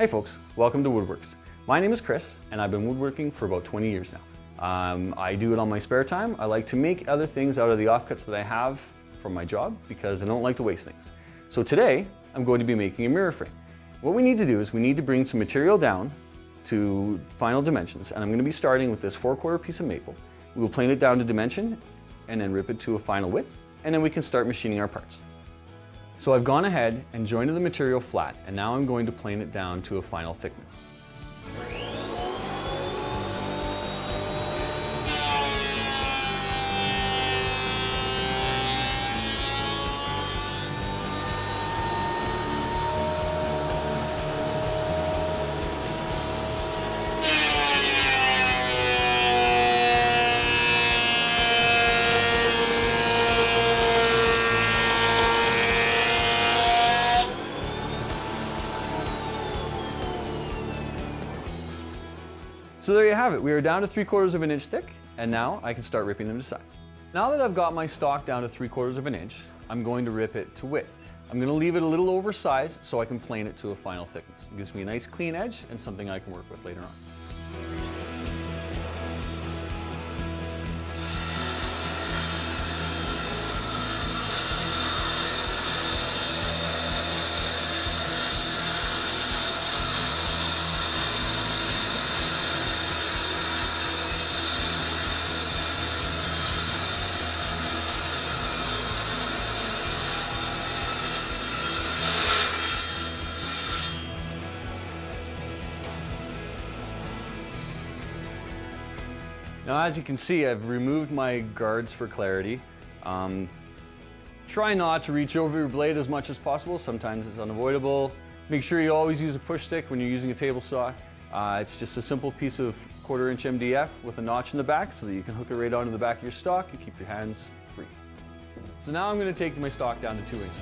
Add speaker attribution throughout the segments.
Speaker 1: Hi folks, welcome to Woodworks. My name is Chris and I've been woodworking for about 20 years now. I do it on my spare time. I like to make other things out of the offcuts that I have from my job because I don't like to waste things. So today I'm going to be making a mirror frame. What we need to do is we need to bring some material down to final dimensions, and I'm going to be starting with this 4/4 piece of maple. We will plane it down to dimension and then rip it to a final width, and then we can start machining our parts. So I've gone ahead and jointed the material flat, and now I'm going to plane it down to a final thickness. So there you have it. We are down to 3/4 of an inch thick, and now I can start ripping them to size. Now that I've got my stock down to 3/4 of an inch, I'm going to rip it to width. I'm going to leave it a little oversized so I can plane it to a final thickness. It gives me a nice clean edge and something I can work with later on. Now, as you can see, I've removed my guards for clarity. Try not to reach over your blade as much as possible. Sometimes it's unavoidable. Make sure you always use a push stick when you're using a table saw. It's just a simple piece of 1/4 inch MDF with a notch in the back so that you can hook it right onto the back of your stock and keep your hands free. So now I'm going to take my stock down to 2 inches.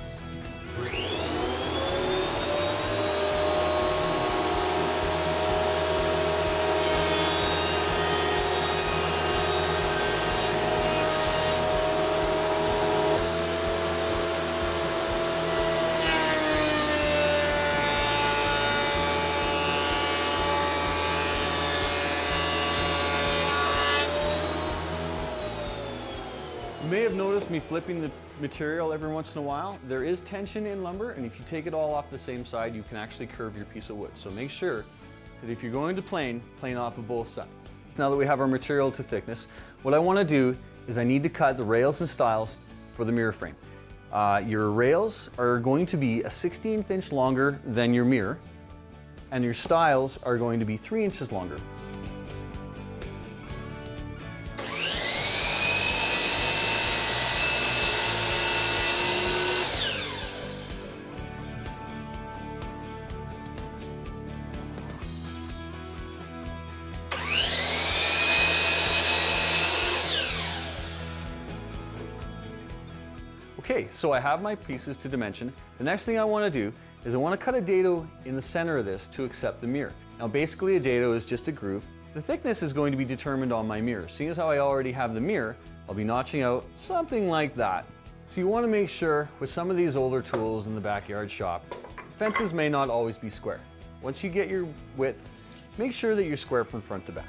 Speaker 1: You may have noticed me flipping the material every once in a while. There is tension in lumber, and if you take it all off the same side, you can actually curve your piece of wood. So make sure that if you're going to plane off of both sides. Now that we have our material to thickness, what I want to do is I need to cut the rails and stiles for the mirror frame. Your rails are going to be a 16th inch longer than your mirror, and your stiles are going to be 3 inches longer. Okay, so I have my pieces to dimension. The next thing I want to do is I want to cut a dado in the center of this to accept the mirror. Now basically a dado is just a groove. The thickness is going to be determined on my mirror. Seeing as how I already have the mirror, I'll be notching out something like that. So you want to make sure with some of these older tools in the backyard shop, fences may not always be square. Once you get your width, make sure that you're square from front to back.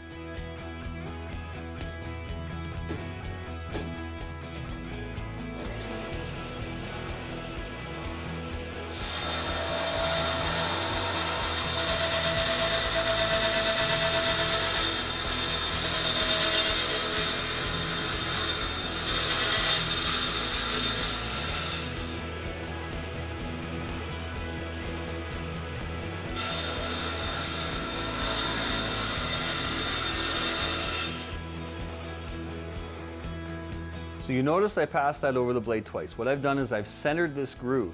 Speaker 1: So you notice I passed that over the blade twice. What I've done is I've centered this groove,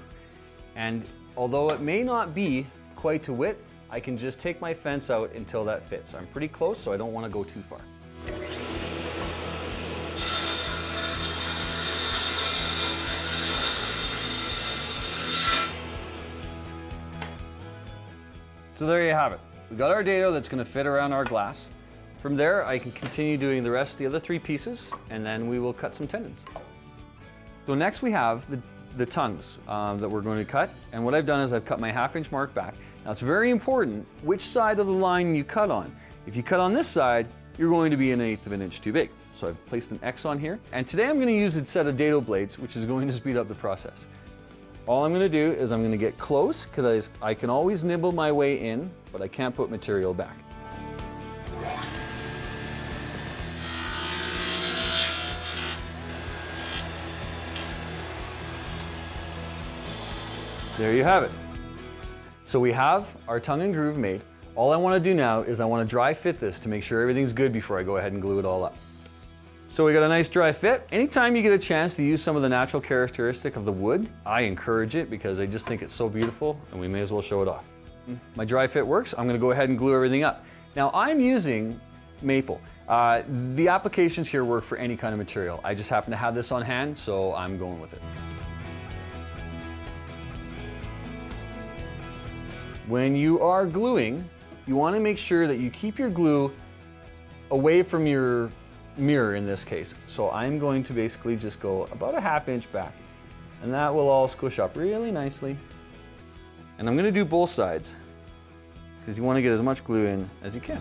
Speaker 1: and although it may not be quite to width, I can just take my fence out until that fits. I'm pretty close, so I don't want to go too far. So there you have it. We got our dado that's going to fit around our glass. From there, I can continue doing the rest of the other 3 pieces, and then we will cut some tenons. So next we have the tongues that we're going to cut, and what I've done is I've cut my 1/2 inch mark back. Now it's very important which side of the line you cut on. If you cut on this side, you're going to be 1/8 of an inch too big. So I've placed an X on here, and today I'm going to use a set of dado blades, which is going to speed up the process. All I'm going to do is I'm going to get close, because I can always nibble my way in, but I can't put material back. There you have it. So we have our tongue and groove made. All I want to do now is I want to dry fit this to make sure everything's good before I go ahead and glue it all up. So we got a nice dry fit. Anytime you get a chance to use some of the natural characteristic of the wood, I encourage it because I just think it's so beautiful and we may as well show it off. My dry fit works. I'm going to go ahead and glue everything up. Now I'm using maple. The applications here work for any kind of material. I just happen to have this on hand, so I'm going with it. When you are gluing, you want to make sure that you keep your glue away from your mirror in this case. So I'm going to basically just go about a ½ inch back, and that will all squish up really nicely. And I'm going to do both sides because you want to get as much glue in as you can.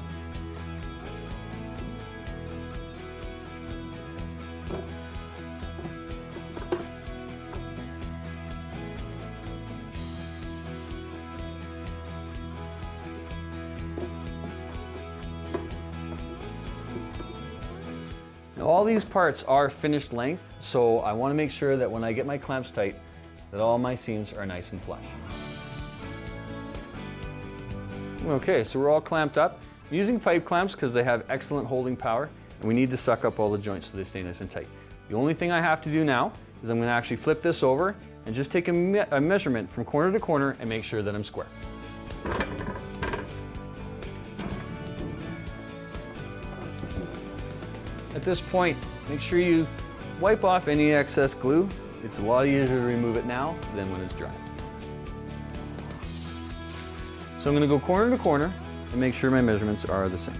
Speaker 1: Now, all these parts are finished length, so I want to make sure that when I get my clamps tight, that all my seams are nice and flush. Okay, so we're all clamped up. I'm using pipe clamps because they have excellent holding power, and we need to suck up all the joints so they stay nice and tight. The only thing I have to do now is I'm going to actually flip this over and just take a measurement from corner to corner and make sure that I'm square. At this point, make sure you wipe off any excess glue. It's a lot easier to remove it now than when it's dry. So I'm going to go corner to corner and make sure my measurements are the same.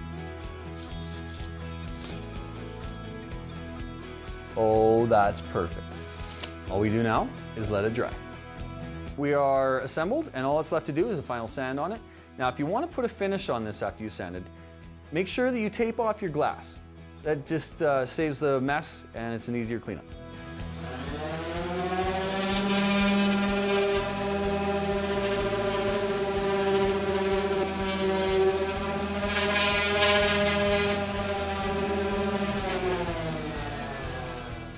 Speaker 1: Oh, that's perfect. All we do now is let it dry. We are assembled, and all that's left to do is a final sand on it. Now, if you want to put a finish on this after you sanded, make sure that you tape off your glass. That just saves the mess, and it's an easier cleanup.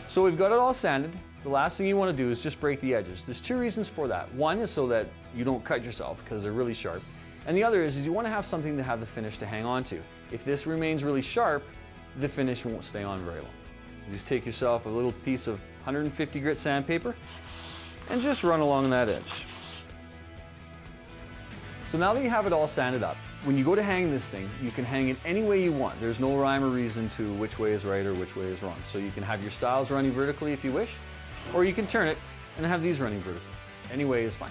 Speaker 1: So we've got it all sanded. The last thing you want to do is just break the edges. There's two reasons for that. One is so that you don't cut yourself because they're really sharp. And the other is you want to have something to have the finish to hang on to. If this remains really sharp, the finish won't stay on very long. You just take yourself a little piece of 150 grit sandpaper and just run along that edge. So now that you have it all sanded up, when you go to hang this thing, you can hang it any way you want. There's no rhyme or reason to which way is right or which way is wrong. So you can have your stiles running vertically if you wish, or you can turn it and have these running vertically. Any way is fine.